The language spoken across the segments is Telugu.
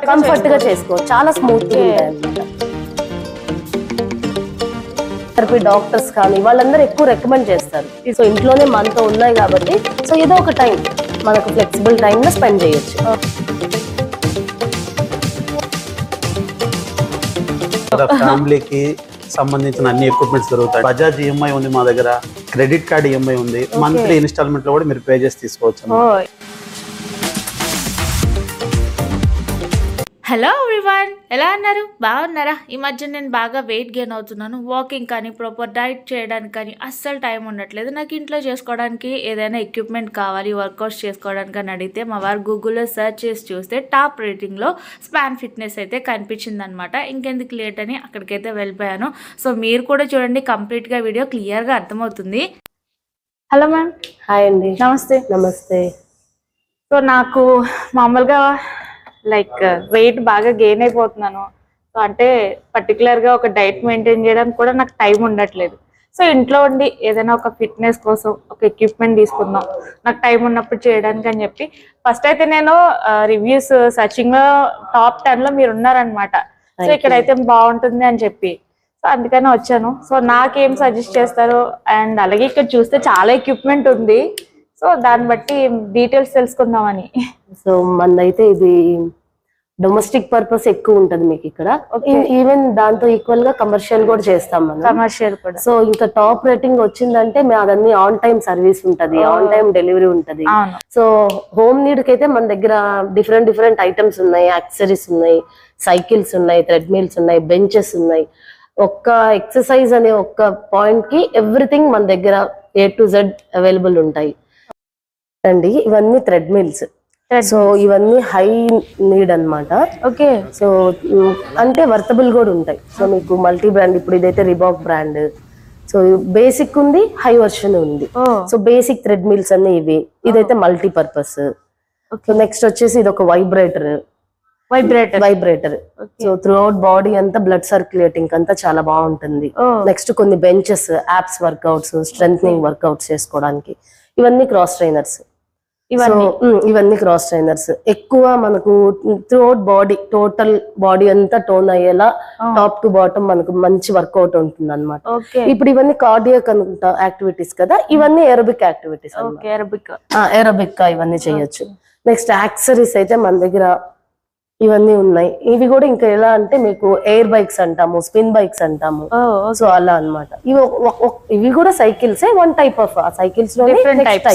కంఫర్ట్ గా చేసుకోవచ్చు, చాలా స్మూత్ గా ఉంటాయి అన్నమాట. థెరపీ డాక్టర్స్ కానీ వాళ్ళందరూ ఎక్కువ రికమెండ్ చేస్తారు. సో ఇంట్లోనే మనతో ఉన్నాయి కాబట్టి సో ఏదో ఒక టైం మనకు ఫ్లెక్సిబుల్ టైం లో స్పెండ్ చేయొచ్చు. ఫ్యామిలీకి సంబంధించిన అన్ని ఎక్విప్మెంట్స్ దొరుకుతాయి. బజాజ్ ఈఎంఐ ఉంది మా దగ్గర, క్రెడిట్ కార్డ్ ఈఎంఐ ఉంది, మంత్లీ ఇన్స్టాల్మెంట్ లో కూడా మీరు పే చేసి తీసుకోవచ్చు. హలో ఎవ్రీవన్, ఎలా అన్నారు? బాగున్నారా? ఈ మధ్య నేను బాగా వెయిట్ గెయిన్ అవుతున్నాను. వాకింగ్ కానీ ప్రాపర్ డైట్ చేయడానికి కానీ అస్సలు టైం ఉండట్లేదు. నాకు ఇంట్లో చేసుకోవడానికి ఏదైనా ఎక్విప్మెంట్ కావాలి, వర్కౌట్స్ చేసుకోవడానికి అని అడిగితే మా వారు గూగుల్లో సెర్చ్ చేసి చూస్తే టాప్ రేటింగ్లో స్పాన్ ఫిట్నెస్ అయితే కనిపించింది అనమాట. ఇంకెందుకు లేట్ అని అక్కడికైతే వెళ్ళిపోయాను. సో మీరు కూడా చూడండి, కంప్లీట్గా వీడియో క్లియర్గా అర్థమవుతుంది. Hello ma'am. హాయ్ అండి. నమస్తే. నమస్తే. సో నాకు మామూలుగా లైక్ వెయిట్ బాగా గెయిన్ అయిపోతున్నాను. సో అంటే పర్టికులర్గా ఒక డైట్ మెయింటైన్ చేయడానికి కూడా నాకు టైం ఉండట్లేదు. సో ఇంట్లో ఉండి ఏదైనా ఒక ఫిట్నెస్ కోసం ఒక ఎక్విప్మెంట్ తీసుకుందాం, నాకు టైం ఉన్నప్పుడు చేయడానికి అని చెప్పి ఫస్ట్ అయితే నేను రివ్యూస్ సర్చింగ్లో టాప్ 10లో మీరు ఉన్నారనమాట. సో ఇక్కడైతే బాగుంటుంది అని చెప్పి సో అందుకని వచ్చాను. సో నాకేం సజెస్ట్ చేస్తారు? అండ్ అలాగే ఇక్కడ చూస్తే చాలా ఎక్విప్మెంట్ ఉంది. సో దాన్ని బట్టి డీటెయిల్స్ తెలుసుకుందామని. సో మనదైతే ఇది డొమెస్టిక్ పర్పస్ ఎక్కువ ఉంటది మీకు ఇక్కడ. ఈవెన్ దాంతో ఈక్వల్ గా కమర్షియల్ కూడా చేస్తాం మనం. కమర్షియల్ కూడా. సో ఇంకా టాప్ రేటింగ్ వచ్చిందంటే అదన్నీ ఆన్ టైమ్ సర్వీస్ ఉంటది, ఆన్ టైమ్ డెలివరీ ఉంటది. సో హోమ్ నీడ్ కి అయితే మన దగ్గర డిఫరెంట్ ఐటమ్స్ ఉన్నాయి, యాక్సెసరీస్ ఉన్నాయి, సైకిల్స్ ఉన్నాయి, థ్రెడ్మిల్స్ ఉన్నాయి, బెంచెస్ ఉన్నాయి. ఒక్క ఎక్సర్సైజ్ అనే ఒక్క పాయింట్ కి ఎవ్రీథింగ్ మన దగ్గర A to Z అవైలబుల్ ఉంటాయి అండి. ఇవన్నీ థ్రెడ్మిల్స్. సో ఇవన్నీ హై నీడ్ అన్నమాట. ఓకే. సో అంటే వర్తబుల్ కూడా ఉంటాయి. సో మీకు మల్టీ బ్రాండ్, ఇప్పుడు ఇదైతే రిబాక్ బ్రాండ్. సో బేసిక్ ఉంది, హై వర్షన్ ఉంది. సో బేసిక్ థ్రెడ్మిల్స్ అన్ని ఇవి. ఇదైతే మల్టీ పర్పస్. సో నెక్స్ట్ వచ్చేసి ఇది ఒక vibrator. So through out body అంతా బ్లడ్ సర్క్యులేటింగ్ అంతా చాలా బాగుంటుంది. నెక్స్ట్ కొన్ని benches, apps workouts, strengthening workouts చేసుకోవడానికి. ఇవన్నీ క్రాస్ ట్రైనర్స్. ఇవన్నీ క్రాస్ ట్రైనర్స్ ఎక్కువ మనకు through out body, total body అంతా టోన్ అయ్యేలా టాప్ టు బాటమ్ మనకు మంచి వర్కౌట్ ఉంటుంది అనమాట. ఇప్పుడు ఇవన్నీ కార్డియాక్ యాక్టివిటీస్ కదా, ఇవన్నీ ఏరోబిక్ యాక్టివిటీస్. ఏరోబిక్ ఇవన్నీ చేయొచ్చు. నెక్స్ట్ యాక్సెసరీస్ అయితే మన దగ్గర ఇవన్నీ ఉన్నాయి. ఇవి కూడా ఇంకా ఎలా అంటే మీకు ఎయిర్ బైక్స్ అంటాము, స్పిన్ బైక్స్ అంటాము. సో అలా అన్నమాట. ఇవి కూడా cycles, one type of cycles లో టైప్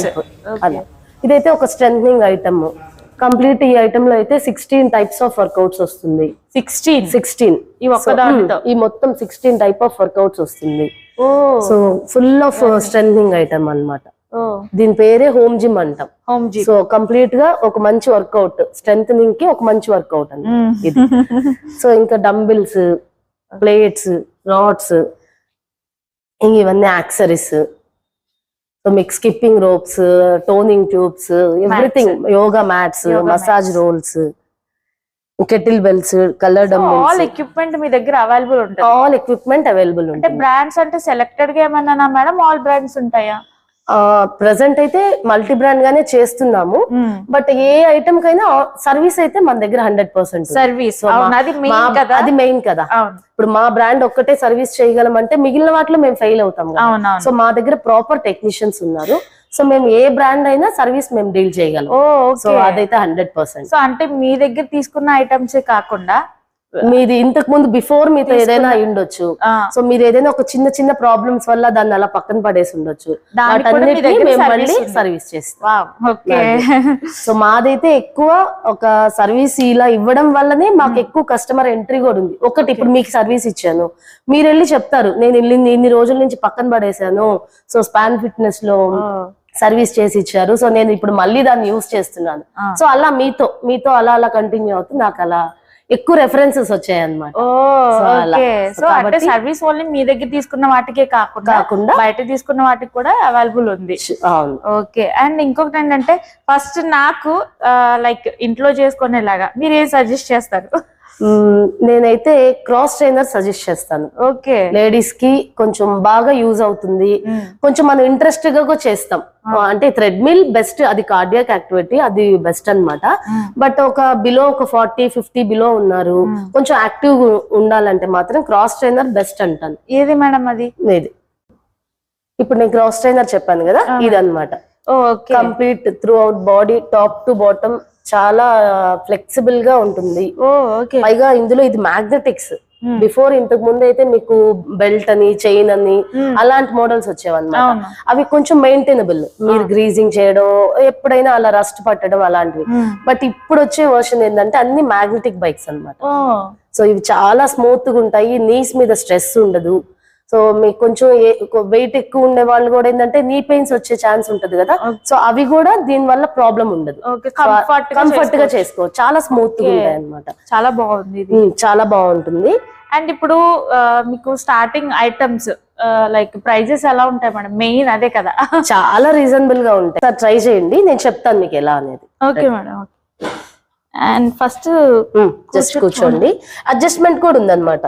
అలా. ఇదైతే ఒక స్ట్రెంథనింగ్ ఐటమ్. కంప్లీట్ ఈ ఐటమ్ లో అయితే 16 టైప్స్ ఆఫ్ వర్కౌట్స్ వస్తుంది. 16 ఈ మొత్తం 16 టైప్ ఆఫ్ వర్కౌట్స్ వస్తుంది. So full of strengthening item అన్నమాట. దీని పేరే హోమ్ జిమ్ అంటాం. సో కంప్లీట్ గా ఒక మంచి వర్కౌట్, స్ట్రెంథనింగ్ కి ఒక మంచి వర్కౌట్ అండి ఇది. సో ఇంకా డంబిల్స్, ప్లేట్స్, రాడ్స్, ఇవన్నీ యాక్సెసరీస్. సో మీకు skipping ropes, toning tubes, everything, yoga mats, massage rolls, kettle bells, colour dumbbells, all equipment మీ దగ్గర అవైలబుల్ ఉంటుంది. ఆల్ ఎక్విప్మెంట్ అవైలబుల్ ఉంటుంది. అంటే బ్రాండ్స్ అంటే సెలెక్టెడ్ గా ఏమన్నా మేడం, ఆల్ బ్రాండ్స్ ఉంటాయా? ప్రెసెంట్ అయితే మల్టీ బ్రాండ్ గానే చేస్తున్నాము. బట్ ఏ ఐటమ్ కైనా సర్వీస్ అయితే మన దగ్గర 100% సర్వీస్. అది మెయిన్ కదా. ఇప్పుడు మా బ్రాండ్ ఒక్కటే సర్వీస్ చేయగలం అంటే మిగిలిన వాటిలో మేము ఫెయిల్ అవుతాం. సో మా దగ్గర ప్రాపర్ టెక్నీషియన్స్ ఉన్నారు. సో మేము ఏ బ్రాండ్ అయినా సర్వీస్ మేము డీల్ చేయగలం. సో అదైతే 100%. సో అంటే మీ దగ్గర తీసుకున్న ఐటమ్స్ కాకుండా మీది ఇంతకు ముందు బిఫోర్ మీతో ఏదైనా అయి ఉండొచ్చు. సో మీరు ఏదైనా ఒక చిన్న ప్రాబ్లమ్స్ వల్ల దాన్ని అలా పక్కన పడేసి ఉండొచ్చు. సర్వీస్ చేస్తాం. సో మాదైతే ఎక్కువ ఒక సర్వీస్ ఇలా ఇవ్వడం వల్లనే మాకు ఎక్కువ కస్టమర్ ఎంట్రీ కూడా ఉంది. ఒకటి, ఇప్పుడు మీకు సర్వీస్ ఇచ్చాను, మీరు వెళ్ళి చెప్తారు నేను ఇన్ని రోజుల నుంచి పక్కన పడేసాను, సో స్పాన్ ఫిట్నెస్ లో సర్వీస్ చేసి ఇచ్చారు, సో నేను ఇప్పుడు మళ్ళీ దాన్ని యూజ్ చేస్తున్నాను. సో అలా మీతో అలా కంటిన్యూ అవుతుంది. నాకు అలా ఎక్కువ రెఫరెన్సెస్ వచ్చాయి అన్నమాట. సో అంటే సర్వీస్ ఓన్లీ మీ దగ్గర తీసుకున్న వాటికే కాకుండా బయట తీసుకున్న వాటికి కూడా అవైలబుల్ ఉంది. ఓకే. అండ్ ఇంకొకటి ఏంటంటే ఫస్ట్ నాకు లైక్ ఇంట్లో చేసుకునేలాగా మీరు ఏం సజెస్ట్ చేస్తారు? నేనైతే క్రాస్ ట్రైనర్ సజెస్ట్ చేస్తాను. ఓకే, లేడీస్ కి కొంచెం బాగా యూజ్ అవుతుంది. కొంచెం మనం ఇంట్రెస్ట్ గా కూడా చేస్తాం. అంటే థ్రెడ్మిల్ బెస్ట్, అది కార్డియాక్ యాక్టివిటీ, అది బెస్ట్ అన్నమాట. బట్ ఒక బిలో ఒక 40-50 బిలో ఉన్నారు, కొంచెం యాక్టివ్ ఉండాలంటే మాత్రం క్రాస్ ట్రైనర్ బెస్ట్ అంటాను. ఏది మేడం అది? ఇది ఇప్పుడు నేను క్రాస్ ట్రైనర్ చెప్పాను కదా, ఇది అన్నమాట. Complete through out body, top to bottom చాలా ఫ్లెక్సిబుల్ గా ఉంటుంది. పైగా ఇందులో ఇది మ్యాగ్నెటిక్స్. బిఫోర్ ఇంతకు ముందు అయితే మీకు బెల్ట్ అని, చైన్ అని అలాంటి మోడల్స్ వచ్చేవన్నమాట. అవి కొంచెం మెయింటైనబుల్, మీరు గ్రీజింగ్ చేయడం, ఎప్పుడైనా అలా రస్ట్ పట్టడం అలాంటివి. బట్ ఇప్పుడు వచ్చే వర్షన్ ఏంటంటే అన్ని మ్యాగ్నెటిక్ బైక్స్ అన్నమాట. సో ఇవి చాలా స్మూత్ గా ఉంటాయి, నీస్ మీద స్ట్రెస్ ఉండదు. సో మీకు కొంచెం వెయిట్ ఎక్కువ ఉండే వాళ్ళు కూడా ఏంటంటే నీ పెయిన్స్ వచ్చే ఛాన్స్ ఉంటది కదా, సో అవి కూడా దీని వల్ల ప్రాబ్లం ఉండదు, కంఫర్ట్ గా చేసుకోవచ్చు. చాలా స్మూత్ గా ఉంటాయి అన్నమాట. చాలా బాగుంది, చాలా బాగుంటుంది. అండ్ ఇప్పుడు మీకు స్టార్టింగ్ ఐటమ్స్ లైక్ ప్రైజెస్ ఎలా ఉంటాయి మేడం? మెయిన్ అదే కదా. చాలా రీజనబుల్ గా ఉంటాయి. ట్రై చేయండి, నేను చెప్తాను మీకు ఎలా అనేది. Okay madam. And first just కూర్చోండి. అడ్జస్ట్మెంట్ కూడా ఉందన్నమాట.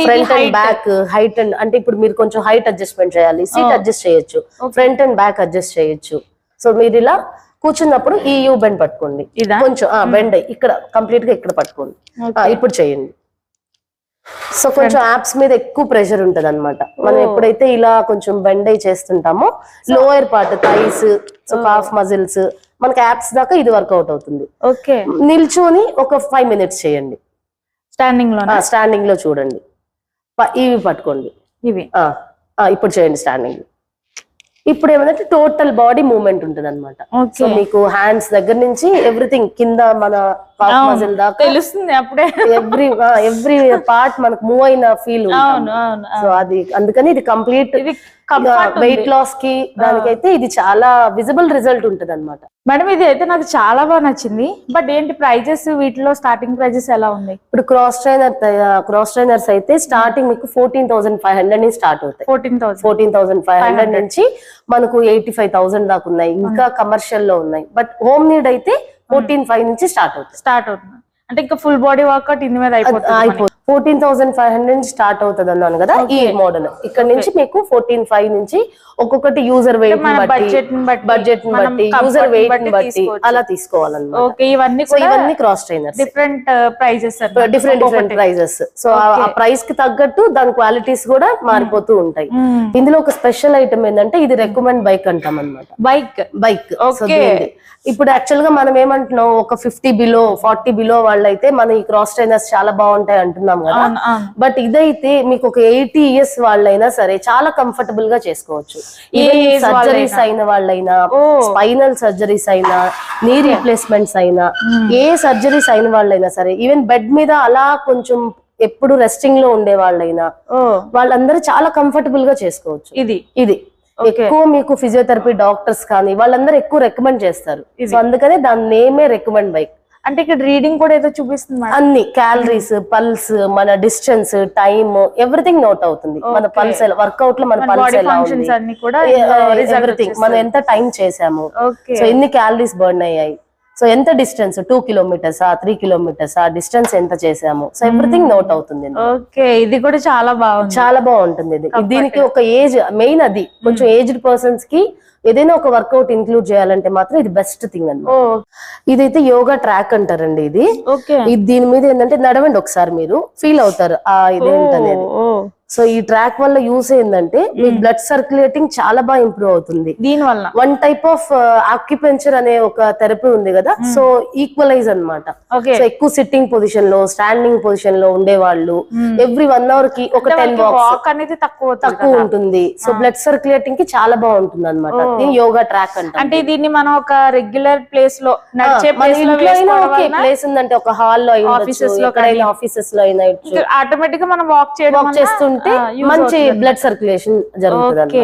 Front and back, height and, అంటే ఇప్పుడు మీరు కొంచెం హైట్ అడ్జస్ట్మెంట్ చేయాలి, సీట్ అడ్జస్ట్ చేయొచ్చు, ఫ్రంట్ అండ్ బ్యాక్ అడ్జస్ట్ చేయొచ్చు. సో మీరు ఇలా కూర్చున్నప్పుడు ఈ యూ బెండ్ పట్టుకోండి, కొంచెం బెండ్ ఇక్కడ కంప్లీట్ గా ఇక్కడ పట్టుకోండి. ఇప్పుడు చేయండి. సో కొంచెం యాప్స్ మీద ఎక్కువ ప్రెషర్ ఉంటది అనమాట. మనం ఎప్పుడైతే ఇలా కొంచెం బెండ్ అయి చేస్తుంటామో lower part, thighs, so calf muscles, మనకి యాప్స్ దాకా ఇది వర్కౌట్ అవుతుంది. ఓకే, నిల్చొని ఒక 5 minutes చేయండి. స్టాండింగ్ లో చూడండి, ఇవి పట్టుకోండి, ఇవి ఇప్పుడు చేయండి స్టాండింగ్. ఇప్పుడు ఏమంటే టోటల్ బాడీ మూవ్మెంట్ ఉంటుంది అనమాట. సో మీకు హ్యాండ్స్ దగ్గర నుంచి ఎవ్రీథింగ్, కింద మన కాఫ్ మజిల్ దాకా తెలుస్తుంది అప్పుడే. ఎవ్రీ పార్ట్ మనకు మూవ్ అయిన ఫీల్ ఉంటుంది. సో అది అందుకని ఇది కంప్లీట్ వెయిట్ లాస్ కి దానికైతే ఇది చాలా విజిబుల్ రిజల్ట్ ఉంటుంది అనమాట. మేడం ఇది అయితే నాకు చాలా బాగా నచ్చింది. బట్ ఏంటి ప్రైజెస్, వీటిలో స్టార్టింగ్ ప్రైజెస్ ఎలా ఉంది? ఇప్పుడు క్రాస్ ట్రైనర్స్ అయితే స్టార్టింగ్ మీకు 14,500 నుంచి స్టార్ట్ అవుతాయి. 14,500 నుంచి మనకు 85,000 దాకా ఉన్నాయి, ఇంకా కమర్షియల్ లో ఉన్నాయి. బట్ హోమ్ నీడ్ అయితే 14,500 నుంచి స్టార్ట్ అవుతుంది. అంటే ఇంకా ఫుల్ బాడీ వర్కౌట్ ఇంది మీద అయిపోతుంది. 14,500 నుంచి స్టార్ట్ అవుతుంది అన్నాను కదా ఈ మోడల్. ఇక్కడ నుంచి మీకు 14,500 నుంచి ఒక్కొక్కటి యూజర్ వెయిట్ బడ్జెట్ ని బట్టి యూజర్ వెయిట్ ని బట్టి అలా తీసుకోవాలన్నమాట. ఇవన్నీ cross trainers, different prices, different prices. So ఆ ప్రైస్ కి తగ్గట్టు దాని క్వాలిటీస్ కూడా మారిపోతూ ఉంటాయి. ఇందులో ఒక స్పెషల్ ఐటమ్ ఏంటంటే ఇది రికమెండ్ బైక్ అంటాం అనమాట. బైక్ ఇప్పుడు యాక్చువల్ గా మనం ఏమంటున్నాం, ఒక 50 బిలో 40 బిలో వాళ్ళైతే మన ఈ క్రాస్ ట్రైనర్స్ చాలా బాగుంటాయి అంటున్నాం కదా. బట్ ఇదైతే మీకు ఒక 80 years వాళ్ళైనా సరే చాలా కంఫర్టబుల్ గా చేసుకోవచ్చు. సర్జరీస్ అయిన వాళ్ళైనా, స్పైనల్ సర్జరీస్ అయినా, నీ రీప్లేస్మెంట్స్ అయినా, ఏ సర్జరీస్ అయిన వాళ్ళైనా సరే, ఈవెన్ బెడ్ మీద అలా కొంచెం ఎప్పుడు రెస్టింగ్ లో ఉండే వాళ్ళైనా వాళ్ళందరూ చాలా కంఫర్టబుల్ గా చేసుకోవచ్చు. ఇది ఎక్కువ మీకు ఫిజియోథెరపీ డాక్టర్స్ కానీ వాళ్ళందరూ ఎక్కువ రికమెండ్ చేస్తారు. సో అందుకనే దాని నేమే రికమెండ్ బైక్. అంటే ఇక్కడ రీడింగ్ కూడా ఏదో చూపిస్తుంది, అన్ని క్యాలరీస్, పల్స్, మన డిస్టెన్స్, టైమ్, ఎవ్రీథింగ్ నోట్ అవుతుంది. మన పల్స్ వర్కౌట్ లో మన పల్స్ ఎలా ఉంది, ఎవ్రీథింగ్ మనం ఎంత టైం చేసాము, సో ఎన్ని క్యాలరీస్ బర్న్ అయ్యాయి, సో ఎంత డిస్టెన్స్ 2 kilometers 3 kilometers డిస్టెన్స్ ఎంత చేసాము, సో ఎవ్రీథింగ్ నోట్ అవుతుంది. ఓకే, ఇది కూడా చాలా బాగుంటుంది. దీనికి ఒక ఏజ్ మెయిన్, అది కొంచెం ఏజ్డ్ పర్సన్స్ కి ఏదైనా ఒక వర్కౌట్ ఇంక్లూడ్ చేయాలంటే మాత్రం ఇది బెస్ట్ థింగ్ అన్నమాట. ఇదైతే యోగా ట్రాక్ అంటారండి. ఇది దీని మీద ఏంటంటే నడవండి ఒకసారి, మీరు ఫీల్ అవుతారు ఇదేంటనేది. సో ఈ ట్రాక్ వల్ల యూస్ ఏంటంటే మీ బ్లడ్ సర్క్యులేటింగ్ చాలా బాగా ఇంప్రూవ్ అవుతుంది. దీని వల్ల వన్ టైప్ ఆఫ్ ఆక్యుపెంచర్ అనే ఒక థెరపీ ఉంది కదా, సో ఈక్వలైజ్ అన్నమాట. సో ఎక్కువ సిట్టింగ్ పొజిషన్ లో, స్టాండింగ్ పొజిషన్ లో ఉండే వాళ్ళు ఎవ్రీ 1 hour కి ఒక 10 వాక్ అనేది తక్కువ ఉంటుంది. సో బ్లడ్ సర్క్యులేటింగ్ కి చాలా బాగుంటుంది అనమాట. యోగా ట్రాక్ అంటే దీన్ని మనం ఒక రెగ్యులర్ ప్లేస్ లో నడిచే ప్లేస్ ఉందంటే ఒక హాల్ లో, ఆఫీసెస్ లో అయినా ఆటోమేటిక్ గా మనం వాక్ చేస్తుంటే మంచి బ్లడ్ సర్క్యులేషన్ జరుగుతుంది.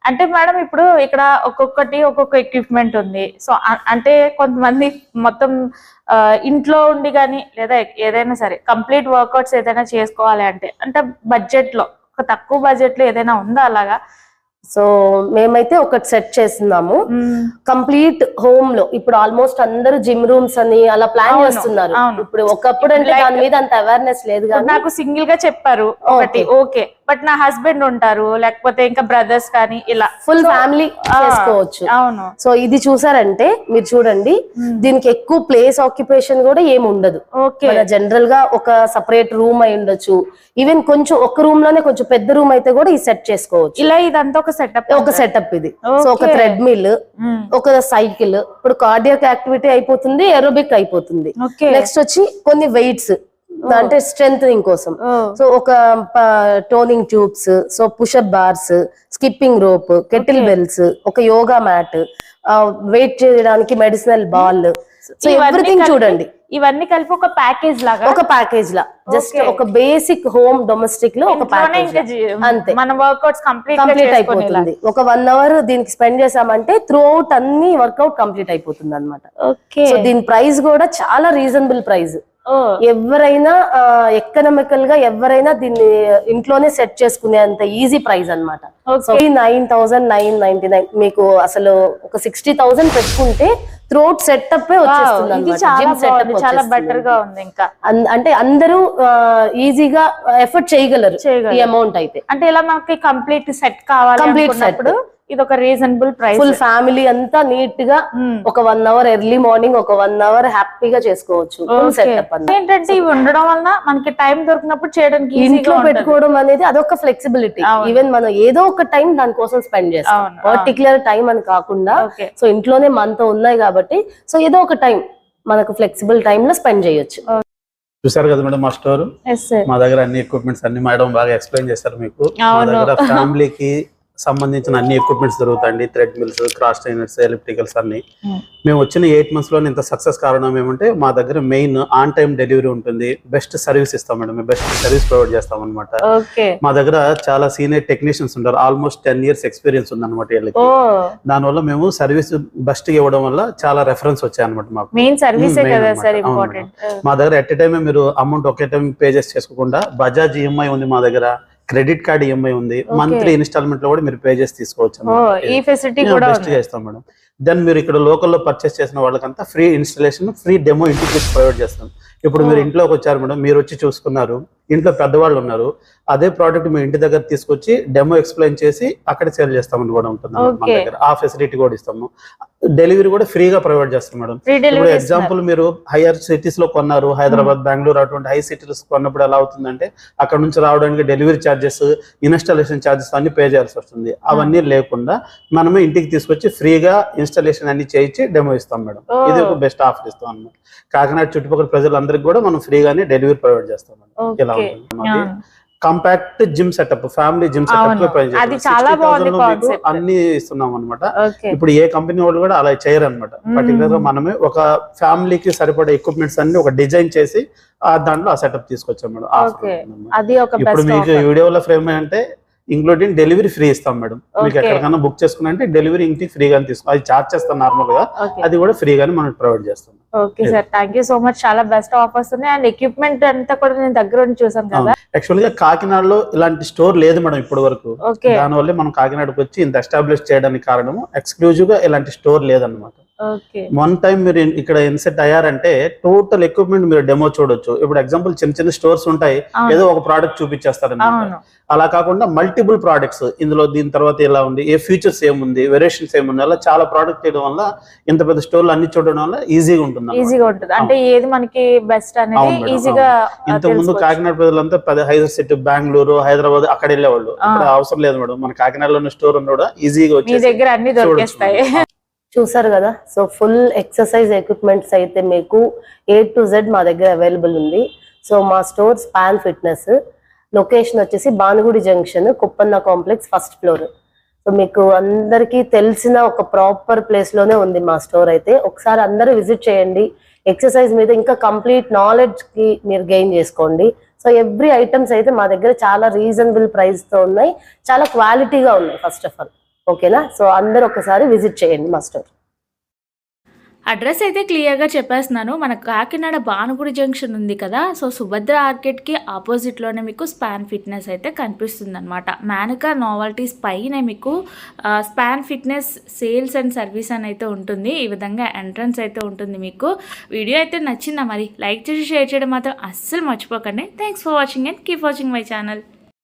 అంటే మేడం ఇప్పుడు ఇక్కడ ఒక్కొక్క ఎక్విప్మెంట్ ఉంది. సో అంటే కొంతమంది మొత్తం ఇంట్లో ఉండి కానీ లేదా ఏదైనా సరే కంప్లీట్ వర్కౌట్స్ ఏదైనా చేసుకోవాలి అంటే బడ్జెట్ లో, ఒక తక్కువ బడ్జెట్ లో ఏదైనా ఉందా అలాగా? సో మేమైతే ఒకటి సెట్ చేస్తున్నాము కంప్లీట్ హోమ్ లో. ఇప్పుడు ఆల్మోస్ట్ అందరూ జిమ్ రూమ్స్ అని అలా ప్లాన్ చేస్తున్నారు. ఇప్పుడు ఒకప్పుడు అంటే దాని మీద అంత అవేర్నెస్ లేదు కానీ నాకు సింగిల్ గా చెప్పారు ఒకటి ఓకే, బట్ నా హస్బెండ్ ఉంటారు లేకపోతే ఇంకా బ్రదర్స్ కానీ ఇలా ఫుల్ ఫ్యామిలీ చేసుకోవచ్చు. అవును. సో ఇది చూసారంటే మీరు చూడండి, దీనికి ఎక్కువ ప్లేస్ ఆక్యుపేషన్ కూడా ఏమి ఉండదు. జనరల్ గా ఒక సపరేట్ రూమ్ అయి ఉండొచ్చు, ఈవెన్ కొంచెం ఒక రూమ్ లోనే కొంచెం పెద్ద రూమ్ అయితే కూడా ఈ సెట్ చేసుకోవచ్చు. ఇలా ఇదంతా ఒక సెటప్ ఇది. సో ఒక థ్రెడ్ మిల్, ఒక సైకిల్, ఇప్పుడు కార్డియాక్ యాక్టివిటీ అయిపోతుంది, ఏరోబిక్ అయిపోతుంది. నెక్స్ట్ వచ్చి కొన్ని వెయిట్స్ అంటే స్ట్రెంగ్ కోసం. సో ఒక toning tubes, so pushup bars, skipping rope, kettle bells, ఒక యోగా మ్యాట్, వెయిట్ చేయడానికి మెడిసినల్ బాల్. సో ఎవ్రీథింగ్ చూడండి, ఇవన్నీ కలిపి ఒక ప్యాకేజ్ లాగా, ఒక ప్యాకేజ్ లా జస్ట్ ఒక బేసిక్ హోమ్ డొమెస్టిక్ లో ఒక ప్యాకేజ్ అంతే. మన వర్కౌట్స్ కంప్లీట్ అయిపోతుంది. ఒక 1 hour దీనికి స్పెండ్ చేసామంటే త్రూ అవుట్ అన్ని వర్కౌట్ కంప్లీట్ అయిపోతుంది అనమాట. సో దీని ప్రైస్ కూడా చాలా రీజనబుల్ ప్రైస్. ఎవరైనా ఎకనామికల్ గా ఎవరైనా దీన్ని ఇంట్లోనే సెట్ చేసుకునే అంత ఈజీ ప్రైస్ అనమాట. 9,999 మీకు అసలు ఒక 60,000 పెట్టుకుంటే త్రోట్ సెటప్ వచ్చేస్తుంది. చాలా బెటర్ గా ఉంది. ఇంకా అంటే అందరూ ఈజీగా ఎఫర్ట్ చేయగలరు ఈ అమౌంట్ అయితే. అంటే ఇలా మనకి కంప్లీట్ సెట్ కావాలి, కంప్లీట్ సెట్ ఇది ఒక రీజనబుల్ ప్రైస్. ఫుల్ ఫ్యామిలీ అంతా నీట్ గా ఒక 1 hour ఎర్లీ మార్నింగ్ ఒక 1 hour హ్యాపీగా చేసుకోవచ్చు. ఏంటంటే ఇవి ఉండడం వల్ల మనకి టైం దొరికినప్పుడు చేయడానికి ఇంట్లో పెట్టుకోవడం అనేది అదొక ఫ్లెక్సిబిలిటీ. ఈవెన్ మనం ఏదో ఒక టైం దానికోసం స్పెండ్ చేస్తాం, పర్టికులర్ టైం అని కాకుండా. సో ఇంట్లోనే మనతో ఉన్నాయి కాబట్టి సో ఏదో ఒక టైం మనకు ఫ్లెక్సిబుల్ టైం లో స్పెండ్ చేయొచ్చు. చూసారు కదా మేడం మా స్టోర్. మా దగ్గర అన్ని ఎక్విప్మెంట్స్ అన్ని మేడం బాగా ఎక్స్ప్లెయిన్ చేస్తారు మీకు. మా దగ్గర ఫ్యామిలీకి సంబంధించిన అన్ని ఎక్విప్మెంట్స్ దొరుకుతాయండి. థ్రెడ్ మిల్స్, క్రాస్ ట్రైనర్స్, ఎలిప్టికల్స్ అన్ని. మేము వచ్చిన 8 months లో ఇంత సక్సెస్ కారణం ఏమంటే మా దగ్గర మెయిన్ ఆన్ టైం డెలివరీ ఉంటుంది. బెస్ట్ సర్వీస్ ఇస్తాం మేడం, బెస్ట్ సర్వీస్ ప్రొవైడ్ చేస్తాం అనమాట. మా దగ్గర చాలా సీనియర్ టెక్నీషియన్స్ ఉంటారు, ఆల్మోస్ట్ 10 years ఎక్స్పీరియన్స్ ఉంది అనమాట వీళ్ళకి. దానివల్ల మేము సర్వీస్ బెస్ట్ ఇవ్వడం వల్ల చాలా రెఫరెన్స్ వచ్చాయి అనమాట మాకు. మా దగ్గర ఎట్ టైం మీరు అమౌంట్ ఒకే టైం పే చేసుకోకుండా బజాజ్ ఈఎంఐ ఉంది మా దగ్గర, క్రెడిట్ కార్డ్ ఈఎంఐ ఉంది, మంత్లీ ఇన్స్టాల్మెంట్ లో కూడా మీరు పే చేసి తీసుకోవచ్చు. ఈ ఫెసిలిటీ కూడా బెస్ట్ చేస్తాం మేడం. దెన్ మీరు ఇక్కడ లోకల్లో పర్చేస్ చేసిన వాళ్ళకంతా ఫ్రీ ఇన్స్టాలేషన్, ఫ్రీ డెమో ఇంటికి ప్రొవైడ్ చేస్తాం. ఇప్పుడు మీరు ఇంట్లోకి వచ్చారు మేడం, మీరు వచ్చి చూసుకున్నారు, ఇంట్లో పెద్దవాళ్ళు ఉన్నారు, అదే ప్రోడక్ట్ మీ ఇంటి దగ్గర తీసుకొచ్చి డెమో ఎక్స్ప్లెయిన్ చేసి అక్కడ సేల్ చేస్తామని కూడా ఉంటుంది మన దగ్గర. ఆ ఫెసిలిటీ కూడా ఇస్తాము. డెలివరీ కూడా ఫ్రీగా ప్రొవైడ్ చేస్తాం మేడం. ఇప్పుడు ఎగ్జాంపుల్ మీరు హైయర్ సిటీస్ లో కొన్నారు, హైదరాబాద్, బెంగళూరు అటువంటి హై సిటీస్ కొన్నప్పుడు ఎలా అవుతుందంటే అక్కడ నుంచి రావడానికి డెలివరీ ఛార్జెస్, ఇన్స్టాలేషన్ ఛార్జెస్ అన్ని పే చేయాల్సి వస్తుంది. అవన్నీ లేకుండా మనమే ఇంటికి తీసుకొచ్చి ఫ్రీగా ఇన్స్టాలేషన్ అన్ని చేయించి డెమో ఇస్తాం మేడం. ఇది ఒక బెస్ట్ ఆఫర్ ఇస్తాం అన్నమాట. కాకినాడ చుట్టుపక్కల ప్రజలందరికీ కూడా మనం ఫ్రీగానే డెలివరీ ప్రొవైడ్ చేస్తాం మేడం. ఇలా ఉంటుంది. Compact gym setup, family gym setup అన్ని ఇస్తున్నాం అనమాట. ఇప్పుడు ఏ కంపెనీ వాళ్ళు కూడా అలా చేయరు అనమాట. పర్టికులర్ గా మనమే ఒక ఫ్యామిలీకి సరిపడే ఎక్విప్మెంట్స్ అన్ని ఒక డిజైన్ చేసి దాంట్లో ఆ సెటప్ తీసుకొచ్చాం మేడం. ఇప్పుడు మీకు వీడియోలో ఫ్రేమ్ అంటే ఇంక్లూడింగ్ డెలివరీ ఫ్రీ ఇస్తాం మేడం. మీకు ఎక్కడికైనా బుక్ చేసుకున్నా డెలివరీ ఇంటికి ఫ్రీగానే తీసుకో, అది చార్జ్ చేస్తాం నార్మల్ గా, అది కూడా ఫ్రీగానే మనం ప్రొవైడ్ చేస్తాం. Okay sir, thank you so much. చాలా బెస్ట్ ఆఫర్స్ ఉన్నాయి అండ్ ఎక్విప్మెంట్ అంతా కూడా నేను దగ్గర చూసాను కదా. యాక్చువల్ గా కాకినాడలో ఇలాంటి స్టోర్ లేదు మేడం ఇప్పటి వరకు. దానివల్ల మనం కాకినాడకు వచ్చి ఇంత ఎస్టాబ్లిష్ చేయడానికి కారణం ఎక్స్క్లూజివ్ గా ఇలాంటి స్టోర్ లేదన్నమాట. వన్ టైం మీరు ఇక్కడ ఇన్సెట్ అయ్యారంటే టోటల్ ఎక్విప్మెంట్ మీరు డెమో చూడొచ్చు. ఇప్పుడు ఎగ్జాంపుల్ చిన్న చిన్న స్టోర్స్ ఉంటాయి, ఏదో ఒక ప్రోడక్ట్ చూపించేస్తారు అన్నమాట. అలా కాకుండా మల్టిపుల్ ప్రోడక్ట్స్, ఇందులో దీని తర్వాత ఎలా ఉంది, ఏ ఫీచర్స్ ఏముంది, వేరియేషన్స్ ఏముంది, అలా చాలా ప్రోడక్ట్ చేయడం వల్ల ఇంత పెద్ద స్టోర్లు అన్ని చూడడం వల్ల ఈజీగా ఉంటుంది. అంటే ఏది మనకి బెస్ట్ అనేది ఈజీగా. ఇంతకు ముందు కాకినాడ ప్రజలంతా హైదరాబాద్ సిటీ, బెంగళూరు, హైదరాబాద్ అక్కడ వెళ్ళేవాళ్ళు. ఇక్కడ అవసరం లేదు మేడం, మన కాకినాడలో స్టోర్ ఉన్న కూడా ఈజీగా వచ్చి దగ్గర అన్ని దొరికేస్తాయి. చూసారు కదా. సో ఫుల్ ఎక్సర్సైజ్ ఎక్విప్మెంట్స్ అయితే మీకు A to Z మా దగ్గర అవైలబుల్ ఉంది. సో మా స్టోర్ స్పాన్ ఫిట్నెస్, లొకేషన్ వచ్చేసి Bhanugudi junction, Kuppanna complex, 1st floor. So మీకు అందరికీ తెలిసిన ఒక ప్రాపర్ ప్లేస్ లోనే ఉంది మా స్టోర్ అయితే. ఒకసారి అందరూ విజిట్ చేయండి. ఎక్సర్సైజ్ మీద ఇంకా కంప్లీట్ నాలెడ్జ్ కి మీరు గెయిన్ చేసుకోండి. సో ఎవ్రీ ఐటమ్స్ అయితే మా దగ్గర చాలా రీజనబుల్ ప్రైస్ తో ఉన్నాయి, చాలా క్వాలిటీగా ఉన్నాయి ఫస్ట్ ఆఫ్ ఆల్. ఓకేనా. సో అందరూ ఒకసారి విజిట్ చేయండి మా స్టోర్. అడ్రస్ అయితే క్లియర్గా చెప్పేస్తున్నాను. మన కాకినాడ భానుగుడి జంక్షన్ ఉంది కదా, సో సుభద్ర ఆర్కెట్కి ఆపోజిట్లోనే మీకు స్పాన్ ఫిట్నెస్ అయితే కనిపిస్తుంది అనమాట. మానికా నావల్టీస్ పైన మీకు span fitness sales and service అని అయితే ఉంటుంది. ఈ విధంగా ఎంట్రన్స్ అయితే ఉంటుంది. మీకు వీడియో అయితే నచ్చిందా మరి? లైక్ చేసి షేర్ చేయడం మాత్రం అస్సలు మర్చిపోకండి. Thanks for watching and keep watching my channel.